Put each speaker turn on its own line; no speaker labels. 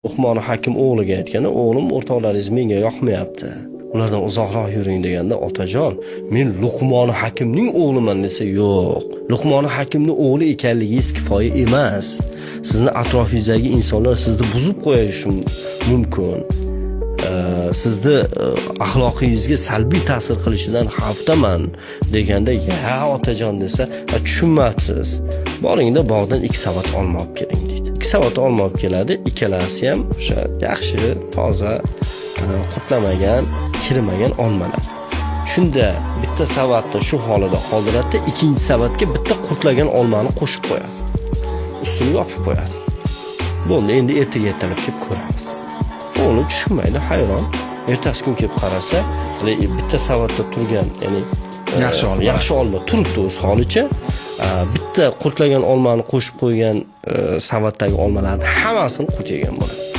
Luqmoni Hakim o'g'liga aytganda, o'g'lim o'rtoqlaringiz menga yoqmayapti. Ulardan uzoqroq yuring deganda, otajon, men Luqmoni Hakimning o'g'liman desa, yo'q. Luqmoni Hakimning o'g'li ekanligingiz kifoya emas. Sizni atrofingizdagi insonlar sizni buzib qo'yishi mumkin. Sizni axloqingizga salbiy ta'sir qilishidan xavfdaman deganda, "Ya otajon" desa, "Tushunmabsiz. Boringda bog'dan 2 savat olma olib keling" deydi. 2 savat olma olib keladi. Ikkalasi ham o'sha yaxshi, toza, qutlamagan, chirimagan olmalar. Shunda bitta savatni shu holida qoldiradi, ikkinchi savatga bitta qurtlagan olmani qo'shib qo'yadi. Ustini yopib qo'yadi. Bo'ldi, endi ertaga ertalab kelib ko'ramiz. O'g'li tushunmaydi, hayron. Ertasi kun kelib qarasa, bitta savatda turgan, ya'ni yaxshi olma turibdi o'z holicha. Bitta qurtlagan olmani qo'shib qo'ygan savatdagi olmalarning hammasini qut yegan bo'ladi.